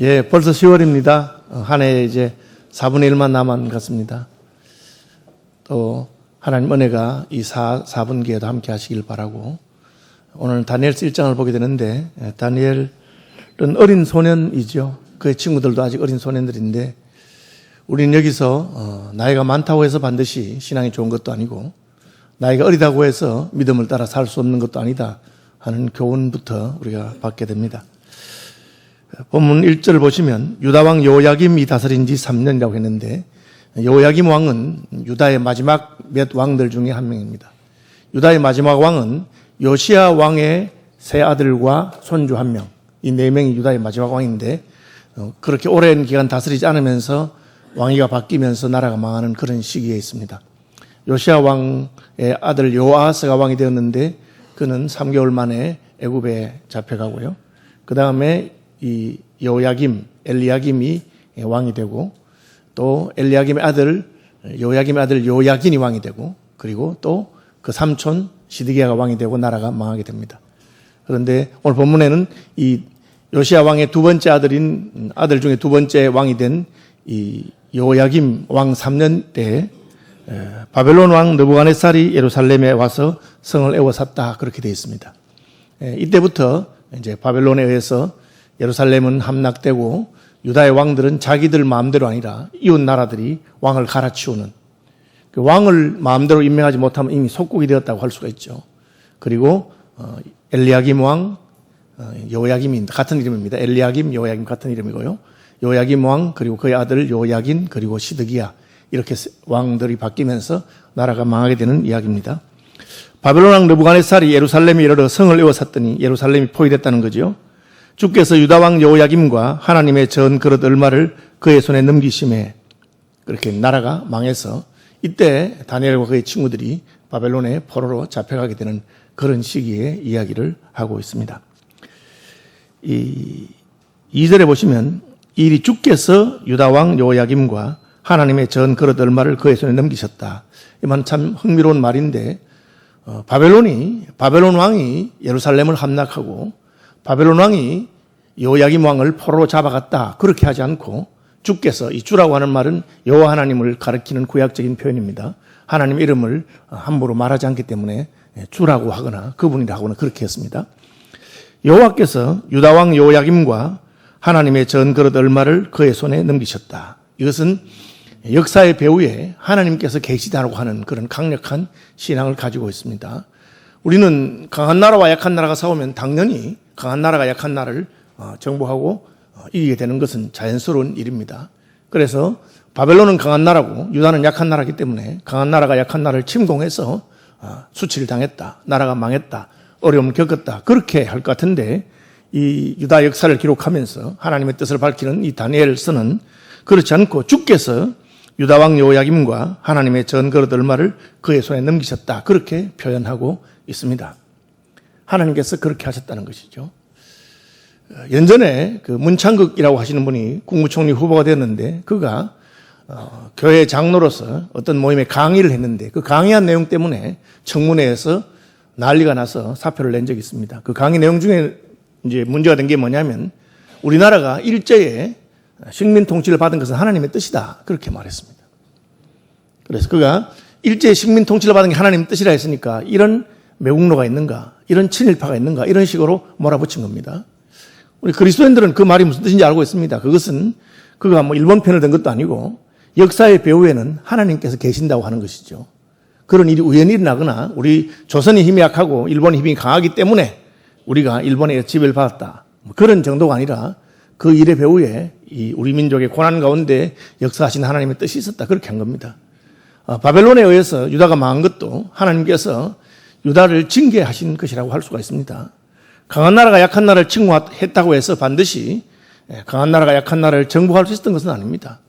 예, 벌써 10월입니다. 한 해 이제 4분의 1만 남은 것 같습니다. 또 하나님 은혜가 이 4분기에도 함께 하시길 바라고, 오늘 다니엘서 1장을 보게 되는데, 다니엘은 어린 소년이죠. 그의 친구들도 아직 어린 소년들인데, 우리는 여기서 나이가 많다고 해서 반드시 신앙이 좋은 것도 아니고, 나이가 어리다고 해서 믿음을 따라 살 수 없는 것도 아니다 하는 교훈부터 우리가 받게 됩니다. 본문 1절 보시면 유다왕 요야김이 다스린 지 3년이라고 했는데, 요야김 왕은 유다의 마지막 몇 왕들 중에 한 명입니다. 유다의 마지막 왕은 요시야 왕의 세 아들과 손주 한 명, 이 네 명이 유다의 마지막 왕인데, 그렇게 오랜 기간 다스리지 않으면서 왕위가 바뀌면서 나라가 망하는 그런 시기에 있습니다. 요시야 왕의 아들 요아스가 왕이 되었는데, 그는 3개월 만에 애굽에 잡혀가고요. 그 다음에 이 요야김, 엘리야김이 왕이 되고, 또 엘리야김의 아들, 요야김의 아들 요야긴이 왕이 되고, 그리고 또 그 삼촌 시드기야가 왕이 되고 나라가 망하게 됩니다. 그런데 오늘 본문에는 이 요시야 왕의 두 번째 아들 중에 두 번째 왕이 된 이 요야김 왕 3년 때 바벨론 왕 느부갓네살이 예루살렘에 와서 성을 에워쌌다, 그렇게 되어 있습니다. 이때부터 이제 바벨론에 의해서 예루살렘은 함락되고, 유다의 왕들은 자기들 마음대로 아니라 이웃 나라들이 왕을 갈아치우는, 그 왕을 마음대로 임명하지 못하면 이미 속국이 되었다고 할 수가 있죠. 그리고 엘리야김 왕, 요야김이 같은 이름입니다. 엘리야김, 요야김 같은 이름이고요. 요야김 왕, 그리고 그의 아들 요야긴, 그리고 시드기야, 이렇게 왕들이 바뀌면서 나라가 망하게 되는 이야기입니다. 바벨론 왕 느부갓네살이 예루살렘에 이르러 성을 에워쌌더니 예루살렘이 포위됐다는 거죠. 주께서 유다 왕 요야김과 하나님의 전 그릇 얼마를 그의 손에 넘기심에, 그렇게 나라가 망해서 이때 다니엘과 그의 친구들이 바벨론의 포로로 잡혀가게 되는 그런 시기의 이야기를 하고 있습니다. 이 2절에 보시면, 이리 주께서 유다 왕 요야김과 하나님의 전 그릇 얼마를 그의 손에 넘기셨다. 이 말 참 흥미로운 말인데, 바벨론 왕이 예루살렘을 함락하고 바벨론 왕이 요야김 왕을 포로로 잡아갔다, 그렇게 하지 않고 주께서, 이 주라고 하는 말은 여호와 하나님을 가리키는 구약적인 표현입니다. 하나님 이름을 함부로 말하지 않기 때문에 주라고 하거나 그분이라고 하거나 그렇게 했습니다. 여호와께서 유다 왕 요야김과 하나님의 전 그릇 얼마를 그의 손에 넘기셨다. 이것은 역사의 배후에 하나님께서 계시다고 하는 그런 강력한 신앙을 가지고 있습니다. 우리는 강한 나라와 약한 나라가 싸우면 당연히 강한 나라가 약한 나라를 정복하고 이기게 되는 것은 자연스러운 일입니다. 그래서 바벨론은 강한 나라고 유다는 약한 나라이기 때문에 강한 나라가 약한 나라를 침공해서 수치를 당했다, 나라가 망했다, 어려움을 겪었다, 그렇게 할 것 같은데, 이 유다 역사를 기록하면서 하나님의 뜻을 밝히는 이 다니엘서는 그렇지 않고 주께서 유다 왕 요야김과 하나님의 전 그릇 얼마를 그의 손에 넘기셨다, 그렇게 표현하고 있습니다. 하나님께서 그렇게 하셨다는 것이죠. 연전에 그 문창극이라고 하시는 분이 국무총리 후보가 되었는데, 그가 교회 장로로서 어떤 모임에 강의를 했는데, 그 강의한 내용 때문에 청문회에서 난리가 나서 사표를 낸 적이 있습니다. 그 강의 내용 중에 이제 문제가 된 게 뭐냐면, 우리나라가 일제에 식민 통치를 받은 것은 하나님의 뜻이다, 그렇게 말했습니다. 그래서 그가 일제에 식민 통치를 받은 게 하나님의 뜻이라 했으니까 이런 매국노가 있는가, 이런 친일파가 있는가, 이런 식으로 몰아붙인 겁니다. 우리 그리스도인들은 그 말이 무슨 뜻인지 알고 있습니다. 그것은 그가 뭐 일본 편을 든 것도 아니고 역사의 배후에는 하나님께서 계신다고 하는 것이죠. 그런 일이 우연히 일어나거나 우리 조선이 힘이 약하고 일본의 힘이 강하기 때문에 우리가 일본의 지배를 받았다, 그런 정도가 아니라 그 일의 배후에 이 우리 민족의 고난 가운데 역사하신 하나님의 뜻이 있었다, 그렇게 한 겁니다. 바벨론에 의해서 유다가 망한 것도 하나님께서 유다를 징계하신 것이라고 할 수가 있습니다. 강한 나라가 약한 나라를 침공했다고 해서 반드시 강한 나라가 약한 나라를 정복할 수 있었던 것은 아닙니다.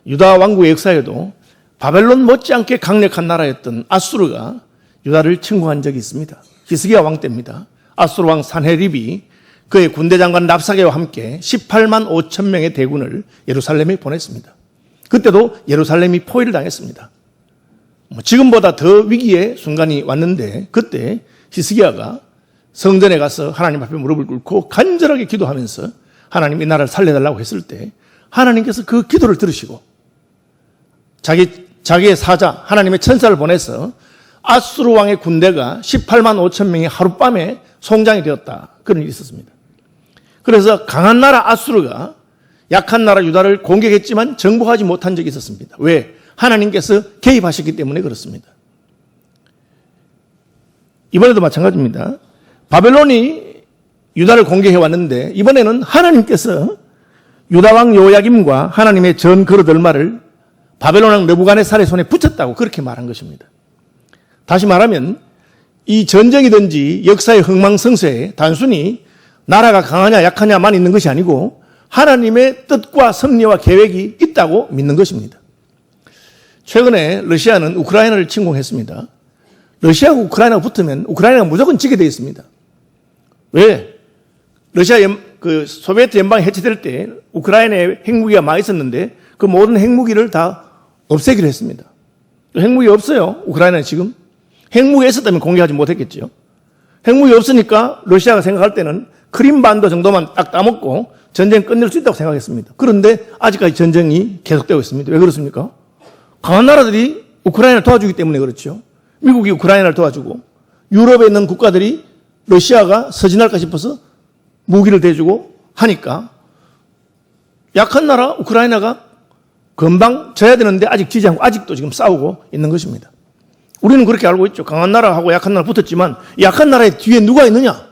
유다 왕국의 역사에도 바벨론 못지않게 강력한 나라였던 아수르가 유다를 침공한 적이 있습니다. 히스기야 왕 때입니다. 아수르 왕 산헤립이 그의 군대 장관 랍사게와 함께 18만 5천 명의 대군을 예루살렘에 보냈습니다. 그때도 예루살렘이 포위를 당했습니다. 지금보다 더 위기의 순간이 왔는데, 그때 히스기야가 성전에 가서 하나님 앞에 무릎을 꿇고 간절하게 기도하면서 하나님 이 나라를 살려달라고 했을 때 하나님께서 그 기도를 들으시고 자기의 사자 하나님의 천사를 보내서 아수르 왕의 군대가 18만 5천 명이 하룻밤에 송장이 되었다. 그런 일이 있었습니다. 그래서 강한 나라 아수르가 약한 나라 유다를 공격했지만 정복하지 못한 적이 있었습니다. 왜? 하나님께서 개입하셨기 때문에 그렇습니다. 이번에도 마찬가지입니다. 바벨론이 유다를 공격해 왔는데 이번에는 하나님께서 유다 왕 요야김과 하나님의 전 그릇 얼마를 바벨론 왕 느부갓네살의 손에 붙였다고 그렇게 말한 것입니다. 다시 말하면 이 전쟁이든지 역사의 흥망성쇠에 단순히 나라가 강하냐 약하냐만 있는 것이 아니고 하나님의 뜻과 섭리와 계획이 있다고 믿는 것입니다. 최근에 러시아는 우크라이나를 침공했습니다. 러시아하고 우크라이나가 붙으면 우크라이나가 무조건 지게 되어 있습니다. 왜? 소비에트 연방이 해체될 때 우크라이나에 핵무기가 많이 있었는데 그 모든 핵무기를 다 없애기로 했습니다. 핵무기 없어요. 우크라이나는 지금. 핵무기가 있었다면 공격하지 못했겠죠. 핵무기 없으니까 러시아가 생각할 때는 크림반도 정도만 딱 따먹고 전쟁 끝낼 수 있다고 생각했습니다. 그런데 아직까지 전쟁이 계속되고 있습니다. 왜 그렇습니까? 강한 나라들이 우크라이나를 도와주기 때문에 그렇죠. 미국이 우크라이나를 도와주고 유럽에 있는 국가들이 러시아가 서진할까 싶어서 무기를 대주고 하니까 약한 나라 우크라이나가 금방 져야 되는데 아직 지지 않고 아직도 지금 싸우고 있는 것입니다. 우리는 그렇게 알고 있죠. 강한 나라하고 약한 나라 붙었지만 약한 나라의 뒤에 누가 있느냐?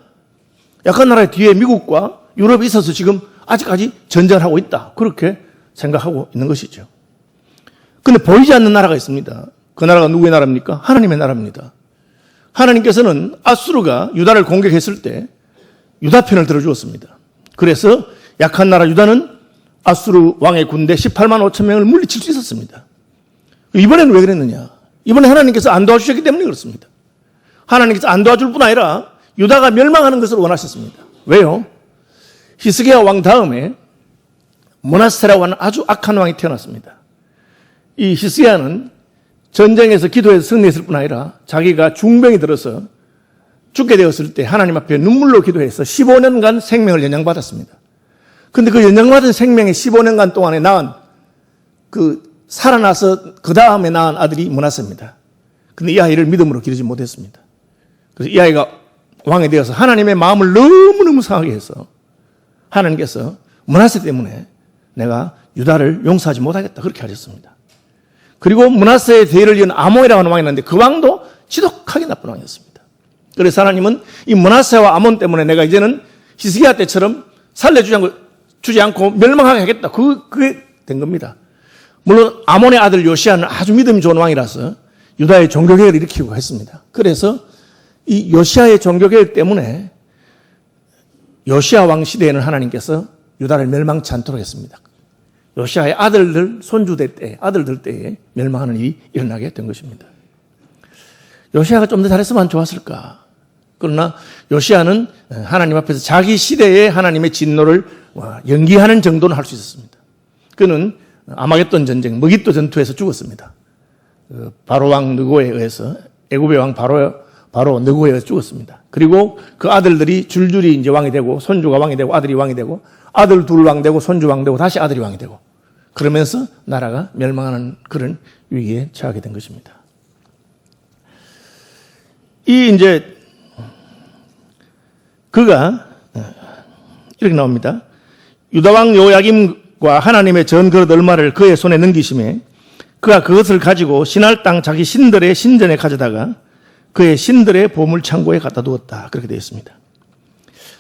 약한 나라의 뒤에 미국과 유럽이 있어서 지금 아직까지 전쟁을 하고 있다. 그렇게 생각하고 있는 것이죠. 그런데 보이지 않는 나라가 있습니다. 그 나라가 누구의 나라입니까? 하나님의 나라입니다. 하나님께서는 아수르가 유다를 공격했을 때 유다 편을 들어주었습니다. 그래서 약한 나라 유다는 아수르 왕의 군대 18만 5천 명을 물리칠 수 있었습니다. 이번에는 왜 그랬느냐? 이번에 하나님께서 안 도와주셨기 때문에 그렇습니다. 하나님께서 안 도와줄 뿐 아니라 유다가 멸망하는 것을 원하셨습니다. 왜요? 히스기야 왕 다음에 므낫세라고 하는 아주 악한 왕이 태어났습니다. 이 히스기야는 전쟁에서 기도해서 승리했을 뿐 아니라 자기가 중병이 들어서 죽게 되었을 때 하나님 앞에 눈물로 기도해서 15년간 생명을 연장받았습니다. 그런데 그 연장받은 생명의 15년간 동안에 낳은 살아나서 그 다음에 낳은 아들이 므낫세입니다. 그런데 이 아이를 믿음으로 기르지 못했습니다. 그래서 이 아이가 왕이 되어서 하나님의 마음을 너무너무 상하게 해서 하나님께서 므낫세 때문에 내가 유다를 용서하지 못하겠다 그렇게 하셨습니다. 그리고 므낫세의 뒤를 이은 아몬이라고 하는 왕이 있는데 그 왕도 지독하게 나쁜 왕이었습니다. 그래서 하나님은 이 므낫세와 아몬 때문에 내가 이제는 히스기야 때처럼 살려주지 않고 멸망하게 하겠다. 그게 된 겁니다. 물론 아몬의 아들 요시아는 아주 믿음이 좋은 왕이라서 유다의 종교개혁을 일으키고 했습니다. 그래서 이 요시아의 종교개혁 때문에 요시아 왕 시대에는 하나님께서 유다를 멸망치 않도록 했습니다. 요시아의 아들들 때에 멸망하는 일이 일어나게 된 것입니다. 요시아가 좀 더 잘했으면 좋았을까? 그러나 요시아는 하나님 앞에서 자기 시대에 하나님의 진노를 연기하는 정도는 할 수 있었습니다. 그는 아마겟돈 전쟁, 머깃도 전투에서 죽었습니다. 바로 왕 느고에 의해서 애굽의 왕 바로 느고에 의해서 죽었습니다. 그리고 그 아들들이 줄줄이 이제 왕이 되고 손주가 왕이 되고 아들이 왕이 되고 아들 둘 왕 되고 손주 왕 되고 다시 아들이 왕이 되고 그러면서 나라가 멸망하는 그런 위기에 처하게 된 것입니다. 그가 이렇게 나옵니다. 유다 왕 요야김과 하나님의 전 그릇 얼마를 그의 손에 넘기심에 그가 그것을 가지고 신할 땅 자기 신들의 신전에 가져다가 그의 신들의 보물창고에 갖다 두었다. 그렇게 되어 있습니다.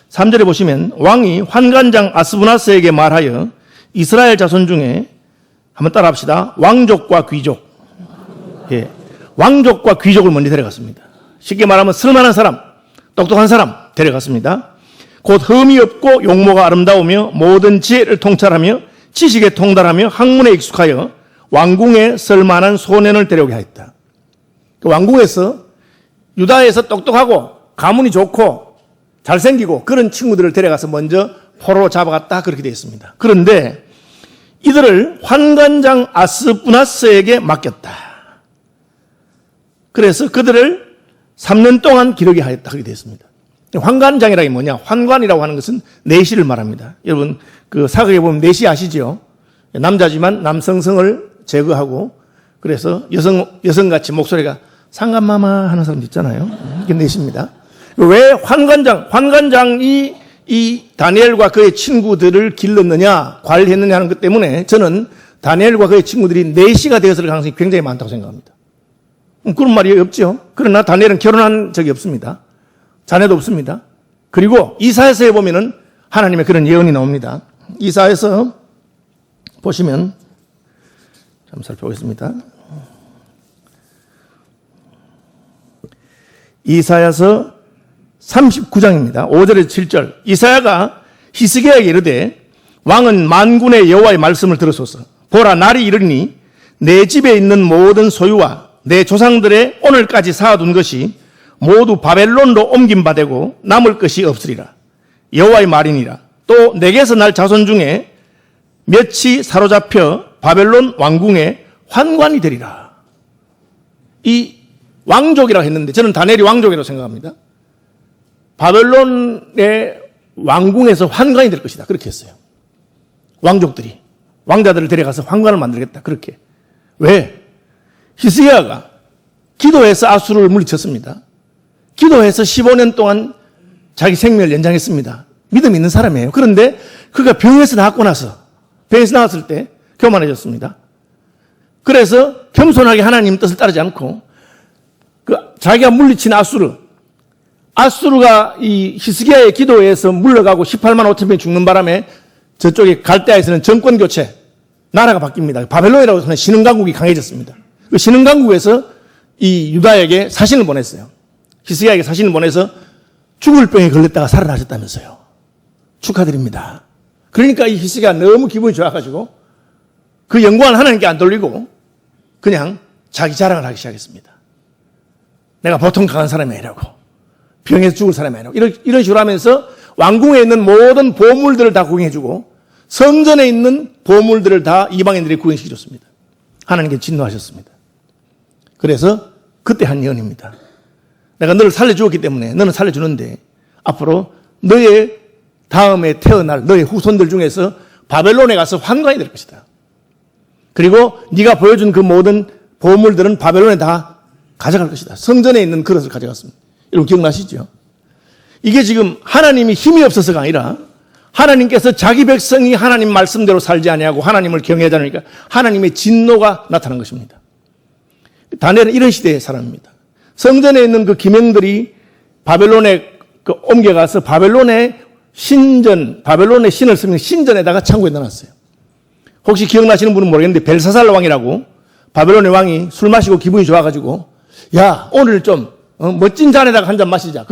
3절에 보시면 왕이 환관장 아스부나스에게 말하여 이스라엘 자손 중에 한번 따라합시다. 왕족과 귀족. 예. 왕족과 귀족을 먼저 데려갔습니다. 쉽게 말하면 쓸만한 사람, 똑똑한 사람 데려갔습니다. 곧 흠이 없고 용모가 아름다우며 모든 지혜를 통찰하며 지식에 통달하며 학문에 익숙하여 왕궁에 쓸만한 소년을 데려오게 하였다. 그 왕궁에서 유다에서 똑똑하고 가문이 좋고 잘생기고 그런 친구들을 데려가서 먼저 포로로 잡아갔다 그렇게 되어 있습니다. 그런데 이들을 환관장 아스부나스에게 맡겼다. 그래서 그들을 3년 동안 기르게 하였다 그렇게 되어 있습니다. 환관장이라는 게 뭐냐? 환관이라고 하는 것은 내시를 말합니다. 여러분, 그 사극에 보면 내시 아시죠? 남자지만 남성성을 제거하고, 그래서 여성같이 목소리가 상감마마 하는 사람 있잖아요. 이게 내시입니다. 왜 환관장이 이 다니엘과 그의 친구들을 길렀느냐, 관리했느냐 하는 것 때문에 저는 다니엘과 그의 친구들이 내시가 되었을 가능성이 굉장히 많다고 생각합니다. 그런 말이 없죠. 그러나 다니엘은 결혼한 적이 없습니다. 자녀도 없습니다. 그리고 이사야서에 보면은 하나님의 그런 예언이 나옵니다. 이사야서 보시면 좀 살펴보겠습니다. 이사야서 39장입니다. 5절에서 7절. 이사야가 히스기야에게 이르되 왕은 만군의 여호와의 말씀을 들으소서. 보라, 날이 이르니 내 집에 있는 모든 소유와 내 조상들의 오늘까지 쌓아둔 것이 모두 바벨론으로 옮긴 바 되고 남을 것이 없으리라. 여호와의 말이니라. 또 내게서 날 자손 중에 몇이 사로잡혀 바벨론 왕궁의 환관이 되리라. 이 왕족이라고 했는데 저는 다니엘이 왕족이라고 생각합니다. 바벨론의 왕궁에서 환관이 될 것이다. 그렇게 했어요. 왕족들이 왕자들을 데려가서 환관을 만들겠다. 그렇게. 왜? 히스기야가 기도해서 아수르를 물리쳤습니다. 기도해서 15년 동안 자기 생명을 연장했습니다. 믿음 있는 사람이에요. 그런데 그가 병에서 나왔을 때 교만해졌습니다. 그래서 겸손하게 하나님 뜻을 따르지 않고 자기가 물리친 아수르가 이 히스기야의 기도에서 물러가고 18만 5천 명이 죽는 바람에 저쪽에 갈대아에서는 정권 교체, 나라가 바뀝니다. 바벨론이라고 하는 신흥강국이 강해졌습니다. 그 신흥강국에서 이 유다에게 사신을 보냈어요. 히스기야에게 사신을 보내서 죽을 병에 걸렸다가 살아나셨다면서요. 축하드립니다. 그러니까 이 히스기야가 너무 기분이 좋아가지고 그 영광을 하나님께 안 돌리고 그냥 자기 자랑을 하기 시작했습니다. 내가 보통 강한 사람이 아니라고, 병에서 죽을 사람이 아니라고, 이런 식으로 하면서 왕궁에 있는 모든 보물들을 다 구경해주고 성전에 있는 보물들을 다 이방인들이 구경시켜줬습니다. 하나님께 진노하셨습니다. 그래서 그때 한 예언입니다. 내가 너를 살려주었기 때문에 너는 살려주는데 앞으로 너의 다음에 태어날 너의 후손들 중에서 바벨론에 가서 환관이 될 것이다. 그리고 네가 보여준 그 모든 보물들은 바벨론에 다 가져갈 것이다. 성전에 있는 그릇을 가져갔습니다. 여러분 기억나시죠? 이게 지금 하나님이 힘이 없어서가 아니라 하나님께서 자기 백성이 하나님 말씀대로 살지 아니하고 하나님을 경외하지 않으니까 하나님의 진노가 나타난 것입니다. 다니엘은 이런 시대의 사람입니다. 성전에 있는 그 기명들이 바벨론에 옮겨가서 바벨론의 신을 쓰는 신전에다가 창고에 넣어놨어요. 혹시 기억나시는 분은 모르겠는데 벨사살 왕이라고 바벨론의 왕이 술 마시고 기분이 좋아가지고 야 오늘 좀 멋진 잔에다가 한 잔 마시자.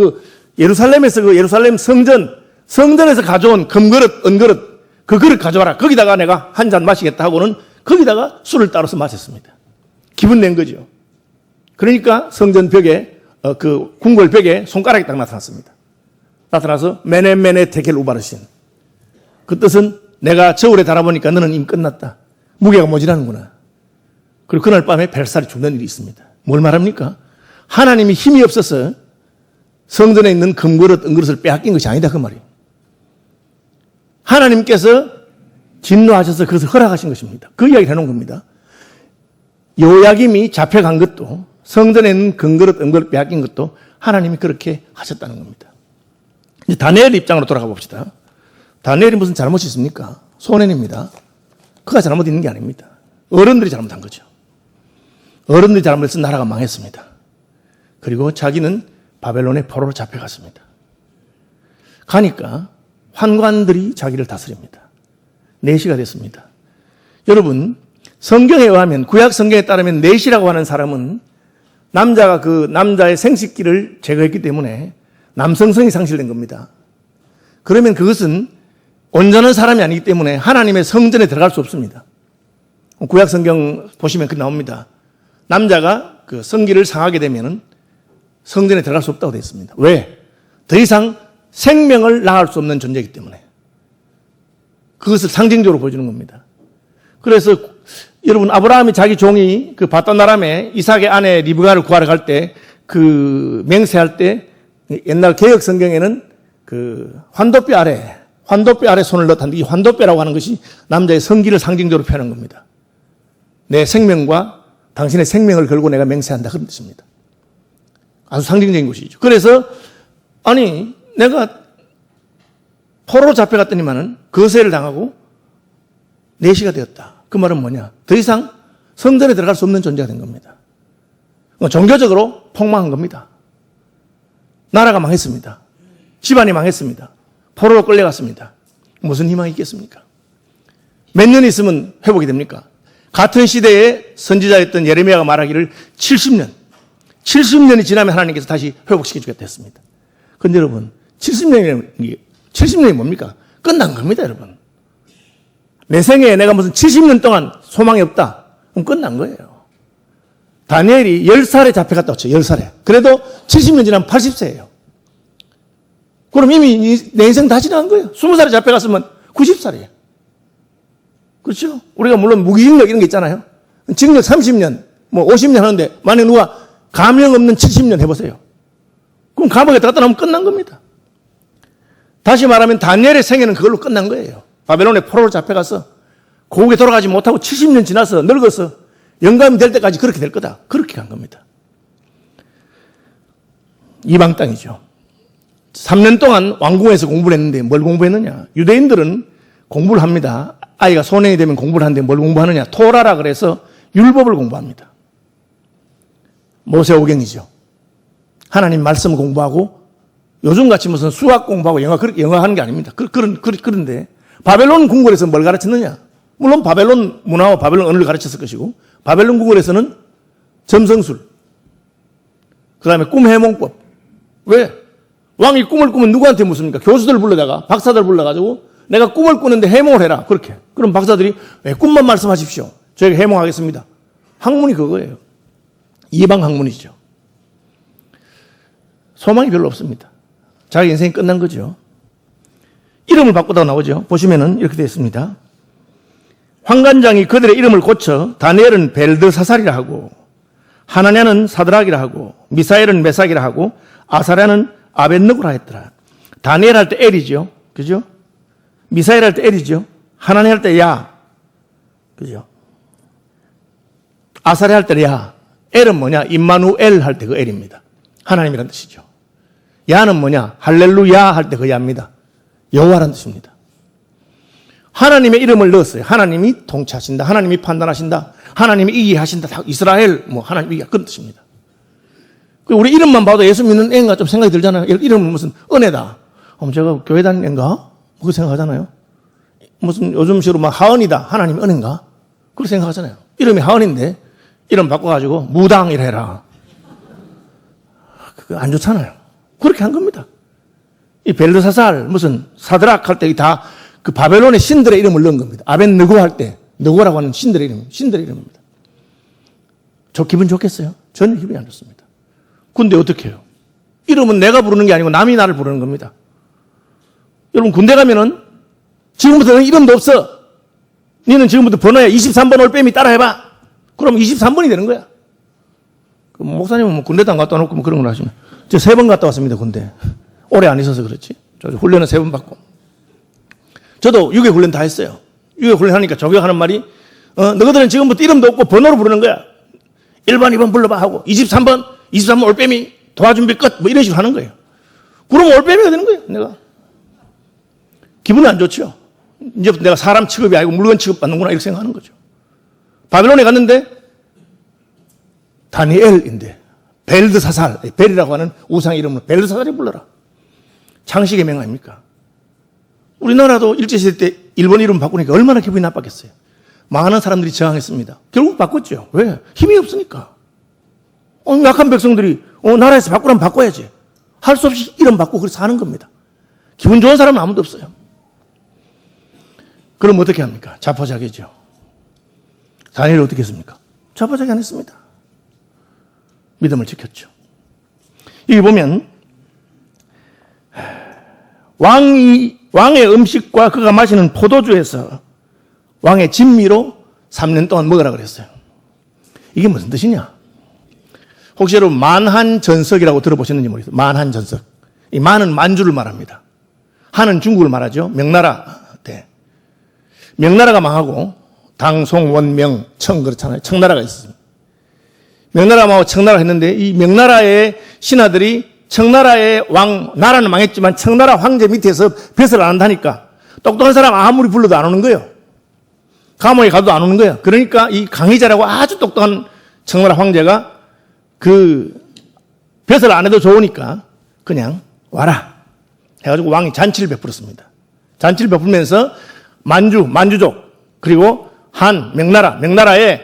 예루살렘에서 예루살렘 성전에서 가져온 금그릇, 은그릇, 그 그릇 가져와라. 거기다가 내가 한 잔 마시겠다 하고는 거기다가 술을 따라서 마셨습니다. 기분 낸 거죠. 그러니까 성전 벽에, 궁궐 벽에 손가락이 딱 나타났습니다. 나타나서 메네 테켈 우바르신. 그 뜻은 내가 저울에 달아보니까 너는 이미 끝났다. 무게가 모자라는구나. 그리고 그날 밤에 벨살이 죽는 일이 있습니다. 뭘 말합니까? 하나님이 힘이 없어서 성전에 있는 금그릇, 은그릇을 빼앗긴 것이 아니다 그 말이에요. 하나님께서 진노하셔서 그것을 허락하신 것입니다. 그 이야기를 해놓은 겁니다. 요야김이 잡혀간 것도 성전에 있는 금그릇, 은그릇 빼앗긴 것도 하나님이 그렇게 하셨다는 겁니다. 이제 다니엘 입장으로 돌아가 봅시다. 다니엘이 무슨 잘못이 있습니까? 소년입니다. 그가 잘못 있는 게 아닙니다. 어른들이 잘못한 거죠. 어른들이 잘못해서 나라가 망했습니다. 그리고 자기는 바벨론의 포로로 잡혀갔습니다. 가니까 환관들이 자기를 다스립니다. 내시가 됐습니다. 여러분, 성경에 의하면, 구약 성경에 따르면 내시라고 하는 사람은 남자가 그 남자의 생식기를 제거했기 때문에 남성성이 상실된 겁니다. 그러면 그것은 온전한 사람이 아니기 때문에 하나님의 성전에 들어갈 수 없습니다. 구약 성경 보시면 그 나옵니다. 남자가 그 성기를 상하게 되면은 성전에 들어갈 수 없다고 되어 있습니다. 왜? 더 이상 생명을 낳을 수 없는 존재이기 때문에. 그것을 상징적으로 보여주는 겁니다. 그래서 여러분 아브라함이 자기 종이 그 바단 아람에 이삭의 아내 리브가를 구하러 갈 때 그 맹세할 때 옛날 개혁 성경에는 그 환도뼈 아래 손을 넣었다는데 이 환도뼈라고 하는 것이 남자의 성기를 상징적으로 표현한 겁니다. 내 생명과 당신의 생명을 걸고 내가 맹세한다 그런 뜻입니다. 아주 상징적인 것이죠. 그래서 아니 내가 포로로 잡혀갔더니만은 거세를 당하고 내시가 되었다. 그 말은 뭐냐? 더 이상 성전에 들어갈 수 없는 존재가 된 겁니다. 종교적으로 폭망한 겁니다. 나라가 망했습니다. 집안이 망했습니다. 포로로 끌려갔습니다. 무슨 희망이 있겠습니까? 몇 년 있으면 회복이 됩니까? 같은 시대에 선지자였던 예레미야가 말하기를 70년이 지나면 하나님께서 다시 회복시켜 주겠다 했습니다. 그런데 여러분 70년이 뭡니까? 끝난 겁니다, 여러분. 내 생애에 내가 무슨 70년 동안 소망이 없다. 그럼 끝난 거예요. 다니엘이 10살에 잡혀갔다 왔죠, 10살에. 그래도 70년 지나면 80세예요. 그럼 이미 내 인생 다 지나간 거예요. 20살에 잡혀갔으면 90살이에요. 그렇죠? 우리가 물론 무기징역 이런 게 있잖아요. 징역 30년, 뭐 50년 하는데 만약 누가 감형 없는 70년 해보세요. 그럼 감옥에 들어갔다 나오면 끝난 겁니다. 다시 말하면 다니엘의 생애는 그걸로 끝난 거예요. 바벨론에 포로로 잡혀가서 고국에 돌아가지 못하고 70년 지나서 늙어서 영감이 될 때까지 그렇게 될 거다. 그렇게 간 겁니다. 이방 땅이죠. 3년 동안 왕궁에서 공부를 했는데 뭘 공부했느냐? 유대인들은 공부를 합니다. 아이가 소년이 되면 공부를 하는데 뭘 공부하느냐? 토라라 그래서 율법을 공부합니다. 모세오경이죠. 하나님 말씀을 공부하고 요즘같이 무슨 수학 공부하고 그렇게 영어 하는 게 아닙니다. 그런데 바벨론 궁궐에서 뭘 가르쳤느냐? 물론 바벨론 문화와 바벨론 언어를 가르쳤을 것이고 바벨론 궁궐에서는 점성술, 그 다음에 꿈 해몽법. 왜? 왕이 꿈을 꾸면 누구한테 묻습니까? 교수들 불러다가 박사들 불러가지고 내가 꿈을 꾸는데 해몽을 해라. 그렇게. 그럼 박사들이 왜 꿈만 말씀하십시오. 저희가 해몽하겠습니다. 학문이 그거예요. 이방 학문이죠. 소망이 별로 없습니다. 자기 인생이 끝난 거죠. 이름을 바꾸다가 나오죠. 보시면은 이렇게 되어 있습니다. 환관장이 그들의 이름을 고쳐 다니엘은 벨드사살이라 하고 하나냐는 사드락이라 하고 미사엘은 메삭이라 하고 아사랴는 아벳느고라 했더라. 다니엘 할 때 엘이죠. 그죠? 미사엘 할 때 엘이죠. 하나냐 할 때 야. 그죠? 아사랴 할 때 야. 엘은 뭐냐? 임마누엘 할 때 그 엘입니다. 하나님이라는 뜻이죠. 야는 뭐냐? 할렐루야 할 때 그 야입니다. 여호와라는 뜻입니다. 하나님의 이름을 넣었어요. 하나님이 통치하신다. 하나님이 판단하신다. 하나님이 이해하신다. 이스라엘, 하나님 이해, 그런 뜻입니다. 우리 이름만 봐도 예수 믿는 애인가 좀 생각이 들잖아요. 이름은 무슨 은혜다. 제가 교회 다니는 애인가? 그렇게 생각하잖아요. 무슨 요즘식으로 하은이다. 하나님 은혜인가? 그렇게 생각하잖아요. 이름이 하은인데, 이름 바꿔가지고 무당이라 해라. 그거 안 좋잖아요. 그렇게 한 겁니다. 이 벨드사살, 무슨 사드락 할 때 다 그 바벨론의 신들의 이름을 넣은 겁니다. 아벳느고 할 때, 느고라고 하는 신들의 이름입니다. 기분 좋겠어요? 전혀 기분이 안 좋습니다. 근데 어떻게 해요? 이름은 내가 부르는 게 아니고 남이 나를 부르는 겁니다. 여러분 군대 가면은 지금부터 너는 이름도 없어. 너는 지금부터 번호야 23번 올빼미 따라해봐. 그럼 23번이 되는 거야. 목사님은 군대도 안 갔다 놓고 그런 걸 하시면. 저 3번 갔다 왔습니다, 군대. 오래 안 있어서 그렇지. 저 훈련은 3번 받고. 저도 6회 훈련 다 했어요. 6회 훈련 하니까 조교하는 말이, 너희들은 지금부터 이름도 없고 번호로 부르는 거야. 1번, 2번 불러봐 하고, 23번 올빼미, 도와준비 끝, 이런 식으로 하는 거예요. 그러면 올빼미가 되는 거예요, 내가. 기분이 안 좋죠. 이제부터 내가 사람 취급이 아니고 물건 취급받는구나, 이렇게 생각하는 거죠. 바벨론에 갔는데, 다니엘인데, 벨드사살, 벨이라고 하는 우상 이름으로 벨드사살이 불러라. 창식의 명 아닙니까? 우리나라도 일제시대 때 일본 이름 바꾸니까 얼마나 기분이 나빴겠어요. 많은 사람들이 저항했습니다. 결국 바꿨죠. 왜? 힘이 없으니까. 약한 백성들이 나라에서 바꾸라면 바꿔야지. 할 수 없이 이름 바꾸고 그래서 사는 겁니다. 기분 좋은 사람은 아무도 없어요. 그럼 어떻게 합니까? 자포자기죠. 다니엘이 어떻게 했습니까? 자포자기 안 했습니다. 믿음을 지켰죠. 여기 보면 왕의 음식과 그가 마시는 포도주에서 왕의 진미로 3년 동안 먹으라 그랬어요. 이게 무슨 뜻이냐? 혹시 여러분 만한전석이라고 들어보셨는지 모르겠어요. 만한전석. 이 만은 만주를 말합니다. 한은 중국을 말하죠. 명나라 때. 명나라가 망하고 당, 송, 원, 명, 청 그렇잖아요. 청나라가 있었습니다. 명나라가 망하고 청나라가 했는데 이 명나라의 신하들이 청나라의 왕, 나라는 망했지만 청나라 황제 밑에서 벼슬을 안 한다니까 똑똑한 사람 아무리 불러도 안 오는 거예요. 감옥에 가도 안 오는 거예요. 그러니까 이 강희자라고 아주 똑똑한 청나라 황제가 그 벼슬 안 해도 좋으니까 그냥 와라 해가지고 왕이 잔치를 베풀었습니다. 잔치를 베풀면서 만주족 그리고 한, 명나라에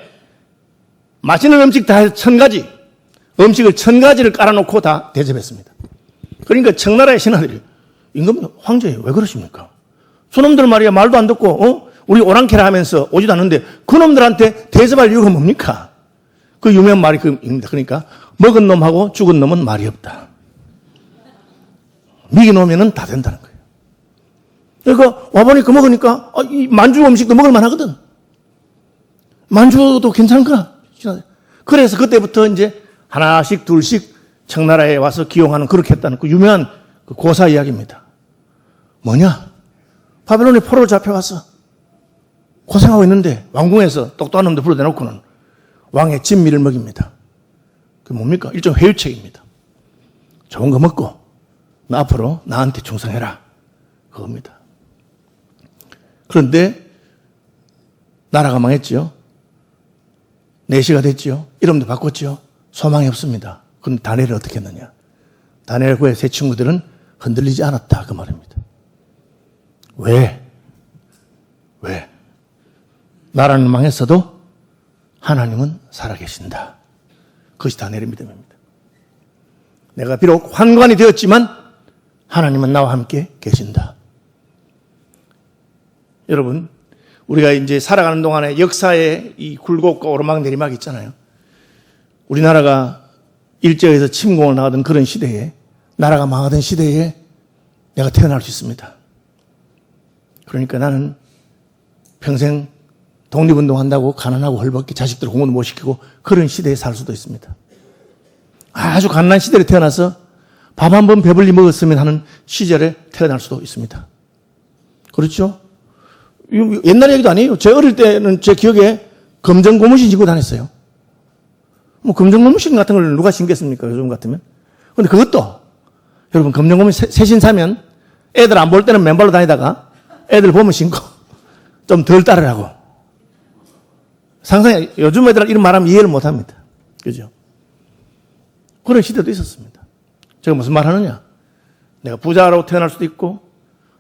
맛있는 음식 다 해서 1000가지 음식을 1000가지를 깔아놓고 다 대접했습니다. 그러니까 청나라의 신하들이 임금 황제 왜 그러십니까? 저놈들 말이야 말도 안 듣고 우리 오랑캐라 하면서 오지도 않는데 그놈들한테 대접할 이유가 뭡니까? 그 유명한 말이 그입니다. 그러니까 먹은 놈하고 죽은 놈은 말이 없다. 미기 놓으면 다 된다는 거예요. 그러니까 와보니까 먹으니까 이 만주 음식도 먹을 만하거든. 만주도 괜찮은가? 그래서 그때부터 이제 하나씩 둘씩 청나라에 와서 기용하는 그렇게 했다는 그 유명한 그 고사 이야기입니다. 뭐냐? 바벨론에 포로로 잡혀가서 고생하고 있는데 왕궁에서 똑똑한 놈들 불러대놓고는 왕의 진미를 먹입니다. 그게 뭡니까? 일종 회유책입니다. 좋은 거 먹고 너 앞으로 나한테 충성해라. 그겁니다. 그런데 나라가 망했지요. 내시가 됐지요. 이름도 바꿨지요. 소망이 없습니다. 그럼 다니엘을 어떻게 했느냐? 다니엘과 세 친구들은 흔들리지 않았다. 그 말입니다. 왜? 나라는 망했어도 하나님은 살아계신다. 그것이 다니엘의 믿음입니다. 내가 비록 환관이 되었지만 하나님은 나와 함께 계신다. 여러분, 우리가 이제 살아가는 동안에 역사의 이 굴곡과 오르막 내리막 있잖아요. 우리나라가 일제에서 침공을 나가던 그런 시대에, 나라가 망하던 시대에 내가 태어날 수 있습니다. 그러니까 나는 평생 독립운동한다고 가난하고 헐벗게 자식들 공부도 못 시키고 그런 시대에 살 수도 있습니다. 아주 가난한 시대에 태어나서 밥 한 번 배불리 먹었으면 하는 시절에 태어날 수도 있습니다. 그렇죠? 옛날 얘기도 아니에요. 제 어릴 때는 제 기억에 검정 고무신 신고 다녔어요. 뭐 검정 고무신 같은 걸 누가 신겠습니까? 요즘 같으면. 근데 그것도 여러분 검정 고무신 새신 사면 애들 안 볼 때는 맨발로 다니다가 애들 보면 신고 좀 덜 따르라고. 상상해. 요즘 애들은 이런 말하면 이해를 못 합니다. 그죠? 그런 시대도 있었습니다. 제가 무슨 말 하느냐? 내가 부자로 태어날 수도 있고,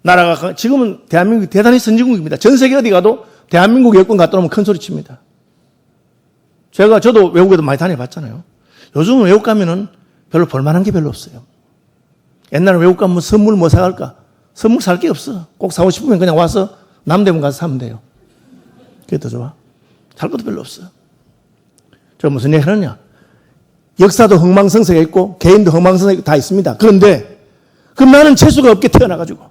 나라가, 지금은 대한민국이 대단히 선진국입니다. 전 세계 어디 가도 대한민국 여권 갖다 놓으면 큰 소리 칩니다. 저도 외국에도 많이 다녀봤잖아요. 요즘은 외국 가면은 별로 볼만한 게 별로 없어요. 옛날에 외국 가면 선물 뭐 사갈까? 선물 살 게 없어. 꼭 사고 싶으면 그냥 와서 남대문 가서 사면 돼요. 그게 더 좋아. 살 것도 별로 없어. 제가 무슨 얘기 하느냐? 역사도 흥망성쇠가 있고 개인도 흥망성쇠가 다 있습니다. 그런데 그 많은 재수가 없게 태어나가지고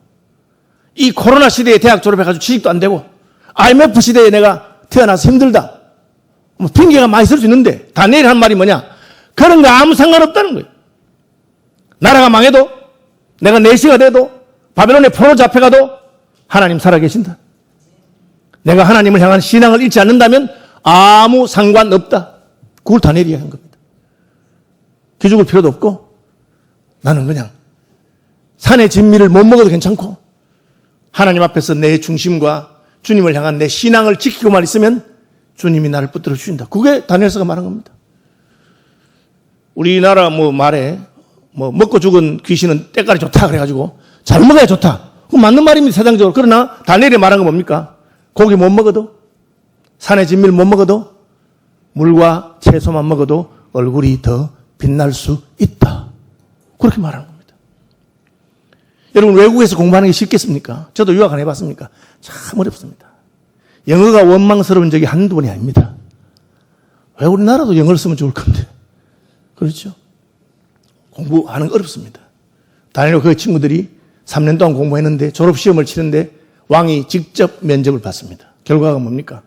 이 코로나 시대에 대학 졸업해가지고 취직도 안 되고 IMF 시대에 내가 태어나서 힘들다. 뭐 핑계가 많이 있을 수 있는데 다니엘이 한 말이 뭐냐? 그런 거 아무 상관없다는 거예요. 나라가 망해도 내가 내시가 돼도 바벨론에 포로 잡혀가도 하나님 살아계신다. 내가 하나님을 향한 신앙을 잃지 않는다면 아무 상관없다. 그걸 다니엘이 한 겁니다. 기죽을 필요도 없고 나는 그냥 산의 진미를 못 먹어도 괜찮고 하나님 앞에서 내 중심과 주님을 향한 내 신앙을 지키고만 있으면 주님이 나를 붙들어 주신다. 그게 다니엘서가 말한 겁니다. 우리나라 말에 먹고 죽은 귀신은 때깔이 좋다 그래가지고 잘 먹어야 좋다. 그건 맞는 말입니다. 세상적으로. 그러나 다니엘이 말한 건 뭡니까? 고기 못 먹어도 산의 진미를 못 먹어도 물과 채소만 먹어도 얼굴이 더 빛날 수 있다. 그렇게 말하는 겁니다. 여러분 외국에서 공부하는 게 쉽겠습니까? 저도 유학 안 해봤습니까? 참 어렵습니다. 영어가 원망스러운 적이 한두 번이 아닙니다. 왜 우리나라도 영어를 쓰면 좋을 건데. 그렇죠? 공부하는 거 어렵습니다. 다니엘 그 친구들이 3년 동안 공부했는데 졸업시험을 치는데 왕이 직접 면접을 받습니다. 결과가 뭡니까?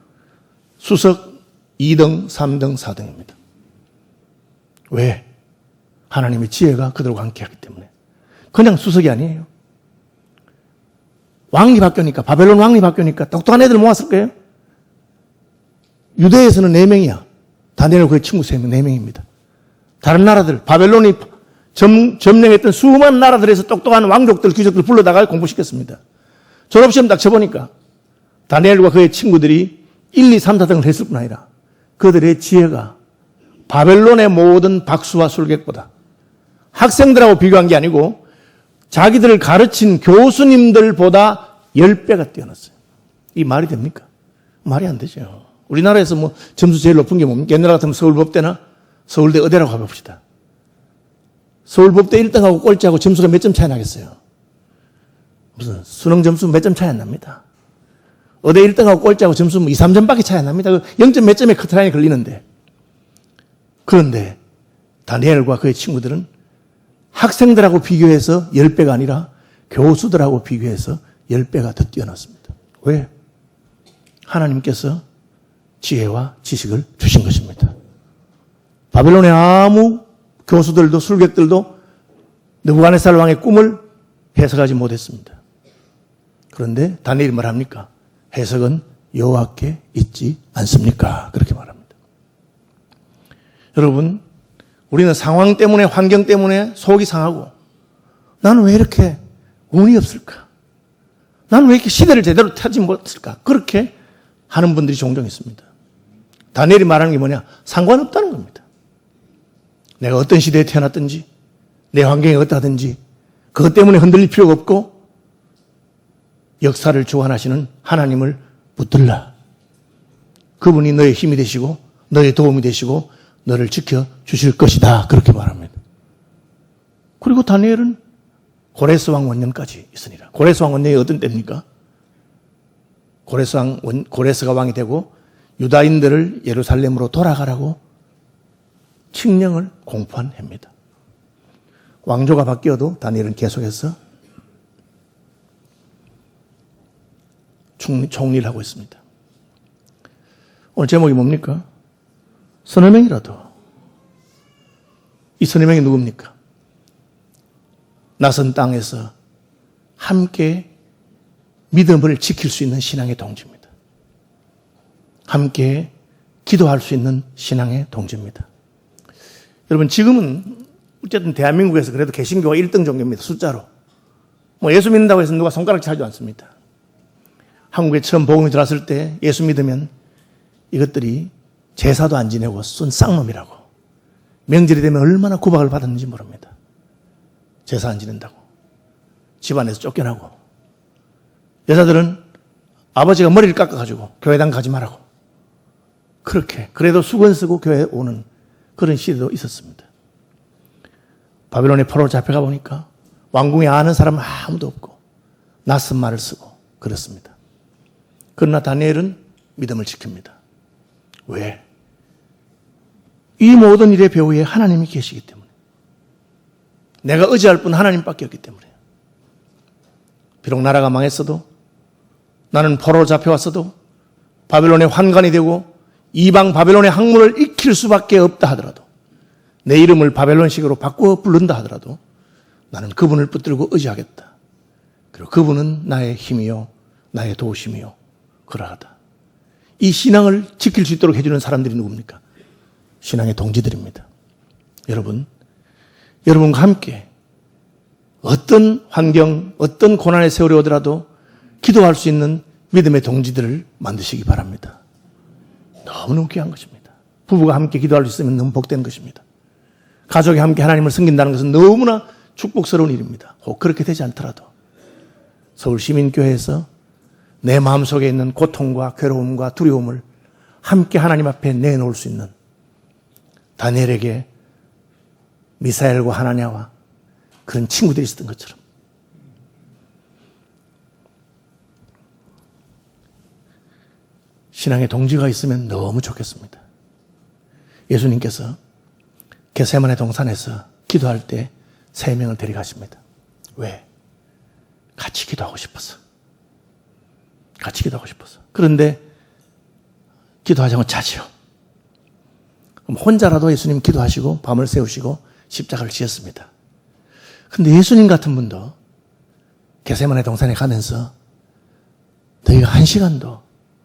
수석 2등, 3등, 4등입니다. 왜? 하나님의 지혜가 그들과 함께하기 때문에. 그냥 수석이 아니에요. 왕이 바뀌니까, 바벨론 왕이 바뀌니까 똑똑한 애들 모았을 거예요. 유대에서는 4명이야. 다니엘 그의 친구 3명, 4명입니다. 다른 나라들, 바벨론이 점령했던 수많은 나라들에서 똑똑한 왕족들, 귀족들 불러다가 공부시켰습니다. 졸업시험 딱 쳐보니까 다니엘과 그의 친구들이 1, 2, 3, 4등을 했을 뿐 아니라 그들의 지혜가 바벨론의 모든 박수와 술객보다 학생들하고 비교한 게 아니고 자기들을 가르친 교수님들보다 10배가 뛰어났어요. 이 말이 됩니까? 말이 안 되죠. 우리나라에서 뭐 점수 제일 높은 게 뭡니까? 옛날 같으면 서울법대나 서울대 의대라고 가봅시다. 서울법대 1등하고 꼴찌하고 점수가 몇 점 차이 나겠어요? 무슨 수능 점수 몇 점 차이 안 납니다. 의대 1등하고 꼴찌하고 점수 2, 3점밖에 차이 안 납니다. 0점 몇 점의 커트라인이 걸리는데. 그런데 다니엘과 그의 친구들은 학생들하고 비교해서 10배가 아니라 교수들하고 비교해서 10배가 더 뛰어났습니다. 왜? 하나님께서 지혜와 지식을 주신 것입니다. 바벨론의 아무 교수들도 술객들도 느부갓네살 왕의 꿈을 해석하지 못했습니다. 그런데 다니엘이 말합니까? 해석은 여호와께 있지 않습니까? 그렇게 말합니다. 여러분, 우리는 상황 때문에, 환경 때문에 속이 상하고 나는 왜 이렇게 운이 없을까? 나는 왜 이렇게 시대를 제대로 타지 못했을까? 그렇게 하는 분들이 종종 있습니다. 다니엘이 말하는 게 뭐냐? 상관없다는 겁니다. 내가 어떤 시대에 태어났든지 내 환경이 어떠하든지 그것 때문에 흔들릴 필요가 없고 역사를 주관하시는 하나님을 붙들라. 그분이 너의 힘이 되시고 너의 도움이 되시고 너를 지켜주실 것이다. 그렇게 말합니다. 그리고 다니엘은 고레스 왕 원년까지 있으니라. 고레스 왕 원년이 어떤 때입니까? 고레스가 왕이 되고 유다인들을 예루살렘으로 돌아가라고 칙령을 공포한 해입니다. 왕조가 바뀌어도 다니엘은 계속해서 총리를 하고 있습니다. 오늘 제목이 뭡니까? 서너 명이라도. 이 서너 명이 누굽니까? 낯선 땅에서 함께 믿음을 지킬 수 있는 신앙의 동지입니다. 함께 기도할 수 있는 신앙의 동지입니다. 여러분, 지금은 어쨌든 대한민국에서 그래도 개신교가 1등 종교입니다. 숫자로. 뭐 예수 믿는다고 해서 누가 손가락 차지 않습니다. 한국에 처음 복음이 들어왔을 때 예수 믿으면 이것들이 제사도 안 지내고 쏜 쌍놈이라고. 명절이 되면 얼마나 구박을 받았는지 모릅니다. 제사 안 지낸다고. 집안에서 쫓겨나고. 여자들은 아버지가 머리를 깎아가지고 교회당 가지 말라고. 그렇게 그래도 수건 쓰고 교회에 오는 그런 시대도 있었습니다. 바벨론의 포로로 잡혀가 보니까 왕궁에 아는 사람은 아무도 없고 낯선 말을 쓰고 그렇습니다. 그러나 다니엘은 믿음을 지킵니다. 왜? 이 모든 일의 배후에 하나님이 계시기 때문에. 내가 의지할 분 하나님밖에 없기 때문에. 비록 나라가 망했어도 나는 포로로 잡혀왔어도 바벨론의 환관이 되고 이방 바벨론의 학문을 익힐 수밖에 없다 하더라도 내 이름을 바벨론식으로 바꾸어 부른다 하더라도 나는 그분을 붙들고 의지하겠다. 그리고 그분은 나의 힘이요 나의 도우심이요 그러하다. 이 신앙을 지킬 수 있도록 해주는 사람들이 누굽니까? 신앙의 동지들입니다. 여러분과 함께 어떤 환경, 어떤 고난의 세월이 오더라도 기도할 수 있는 믿음의 동지들을 만드시기 바랍니다. 너무너무 귀한 것입니다. 부부가 함께 기도할 수 있으면 너무 복된 것입니다. 가족이 함께 하나님을 섬긴다는 것은 너무나 축복스러운 일입니다. 혹 그렇게 되지 않더라도 서울시민교회에서 내 마음속에 있는 고통과 괴로움과 두려움을 함께 하나님 앞에 내놓을 수 있는 다니엘에게 미사엘과 하나냐와 그런 친구들이 있었던 것처럼 신앙의 동지가 있으면 너무 좋겠습니다. 예수님께서 겟세마네 동산에서 기도할 때 3명을 데려가십니다. 왜? 같이 기도하고 싶어서. 같이 기도하고 싶어서. 그런데 기도하자면 자지요. 그럼 혼자라도 예수님 기도하시고 밤을 새우시고 십자가를 지었습니다. 근데 예수님 같은 분도 겟세마네 동산에 가면서 너희가 1시간도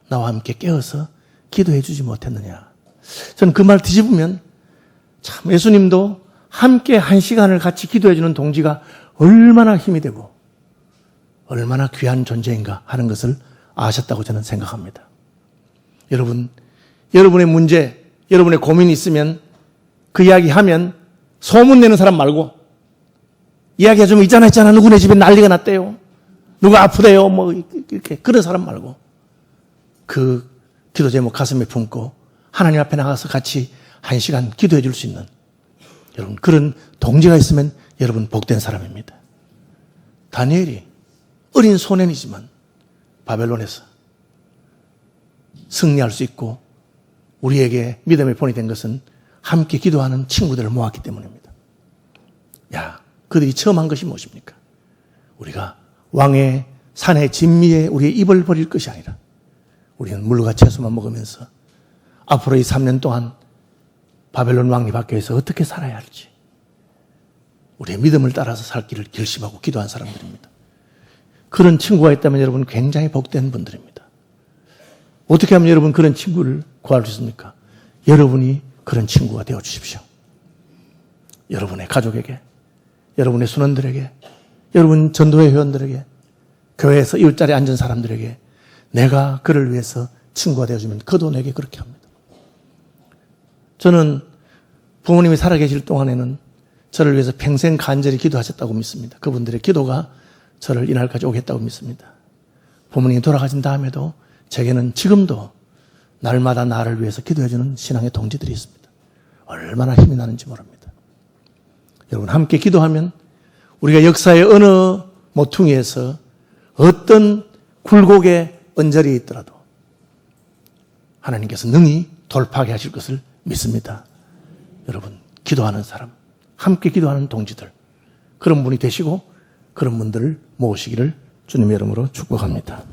나와 함께 깨어서 기도해 주지 못했느냐. 저는 그 말 뒤집으면 참 예수님도 함께 1시간을 같이 기도해 주는 동지가 얼마나 힘이 되고 얼마나 귀한 존재인가 하는 것을 아셨다고 저는 생각합니다. 여러분, 여러분의 문제, 여러분의 고민이 있으면 그 이야기하면 소문내는 사람 말고 이야기해주면 있잖아 누구네 집에 난리가 났대요. 누가 아프대요. 뭐 이렇게 그런 사람 말고 그 기도 제목 가슴에 품고 하나님 앞에 나가서 같이 1시간 기도해 줄 수 있는 여러분 그런 동지가 있으면 여러분 복된 사람입니다. 다니엘이 어린 소년이지만 바벨론에서 승리할 수 있고 우리에게 믿음의 본이 된 것은 함께 기도하는 친구들을 모았기 때문입니다. 야, 그들이 처음 한 것이 무엇입니까? 우리가 왕의 산의 진미에 우리의 입을 버릴 것이 아니라 우리는 물과 채소만 먹으면서 앞으로 이 3년 동안 바벨론 왕리 밖에서 어떻게 살아야 할지 우리의 믿음을 따라서 살 길을 결심하고 기도한 사람들입니다. 그런 친구가 있다면 여러분 굉장히 복된 분들입니다. 어떻게 하면 여러분 그런 친구를 구할 수 있습니까? 여러분이 그런 친구가 되어 주십시오. 여러분의 가족에게, 여러분의 순원들에게, 여러분 전도회 회원들에게, 교회에서 이웃자리에 앉은 사람들에게 내가 그를 위해서 친구가 되어주면 그도 내게 그렇게 합니다. 저는 부모님이 살아계실 동안에는 저를 위해서 평생 간절히 기도하셨다고 믿습니다. 그분들의 기도가 저를 이날까지 오겠다고 믿습니다. 부모님이 돌아가신 다음에도 제게는 지금도 날마다 나를 위해서 기도해주는 신앙의 동지들이 있습니다. 얼마나 힘이 나는지 모릅니다. 여러분 함께 기도하면 우리가 역사의 어느 모퉁이에서 어떤 굴곡의 언저리에 있더라도 하나님께서 능히 돌파하게 하실 것을 믿습니다. 여러분 기도하는 사람, 함께 기도하는 동지들 그런 분이 되시고 그런 분들을 모으시기를 주님의 이름으로 축복합니다.